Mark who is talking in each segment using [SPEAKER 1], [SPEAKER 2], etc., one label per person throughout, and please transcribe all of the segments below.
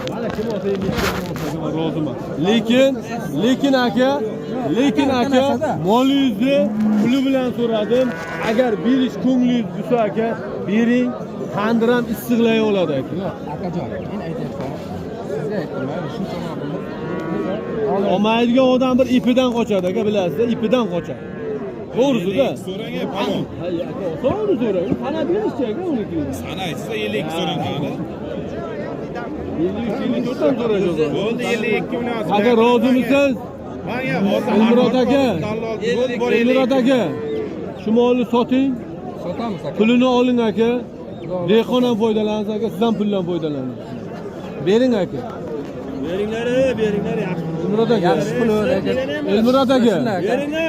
[SPEAKER 1] Mana kim olsa roziman. Lekin aka, molingizni puli bilan so'radim. Agar berish ko'nglingiz bo'lsa aka, bering. Tandir ham issiqlay oladi aka.
[SPEAKER 2] Akajon, men aytayapman. Sizga aytdim, shuncha
[SPEAKER 1] olmaydigan odam bir ipidan qochadi aka, bilasizda, ipidan qochadi. To'g'risi-da.
[SPEAKER 3] So'rang palon.
[SPEAKER 1] Ha, aka, to'g'ri so'rang. Qana berishchi aka uniki.
[SPEAKER 3] Sanay, siz 52 so'rang qani.
[SPEAKER 1] 52 dan so'raysiz.
[SPEAKER 3] Bo'ldi 52 munosib.
[SPEAKER 1] Agar rozimisiz?
[SPEAKER 3] Menga hozir
[SPEAKER 1] Elmurod aka. Elmurod aka. Shu molni soting.
[SPEAKER 2] Sotamiz aka.
[SPEAKER 1] Pulini oling aka. Dehqon ham foydalansa aka, siz ham puldan foydalaning. Bering aka.
[SPEAKER 4] Beringlar yaxshi.
[SPEAKER 1] Elmurod aka.
[SPEAKER 2] Yaxshi pul aka.
[SPEAKER 1] Elmurod aka.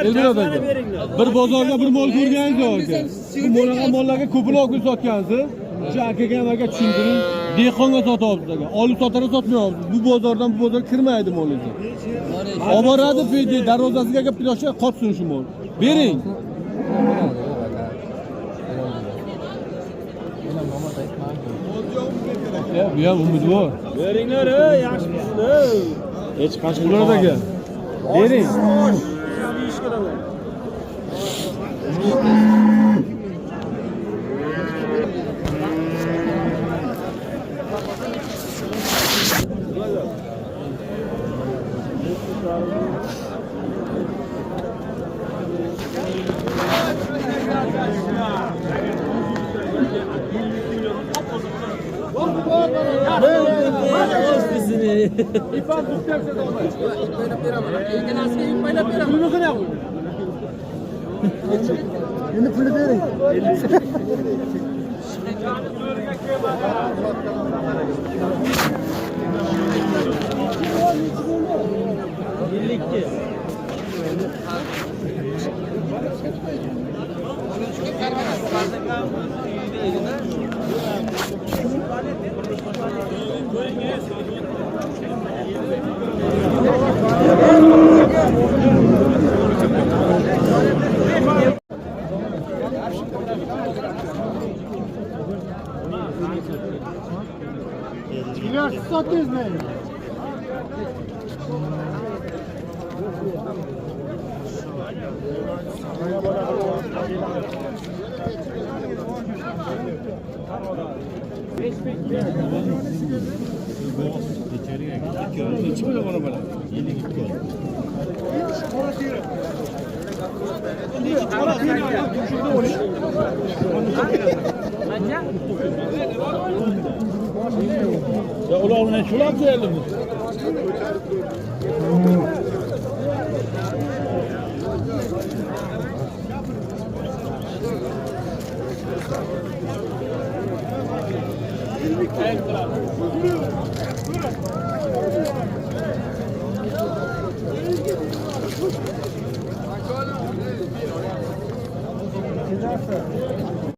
[SPEAKER 1] Elmurod aka.
[SPEAKER 4] Beringlar.
[SPEAKER 1] Bir bozorga bir mol ko'rganingiz aka. Bu mo'laga mollarga ko'proq pul sotgansiz. Shu akaga ham aka tushuntiring. Dehqonga sotyapsiz aka. Olib sotara sotmayapsiz. Bu bozordan bu bozor kirmaydi molingiz. Oboradi peydi darvozasiga aka piloshga qotsin shu mol. Bering. Bu ham umidvor.
[SPEAKER 4] Beringlar, yaxshi pishdi.
[SPEAKER 1] Hech qachon Elmurod aka. Bering.
[SPEAKER 4] Ish qilaman.
[SPEAKER 1] İpan tutarsa da olmaz. Pulunu kıra koy. Yeni pulu verin. İlaç satıyoruz ne? Ya ulan ne şulan diyelim.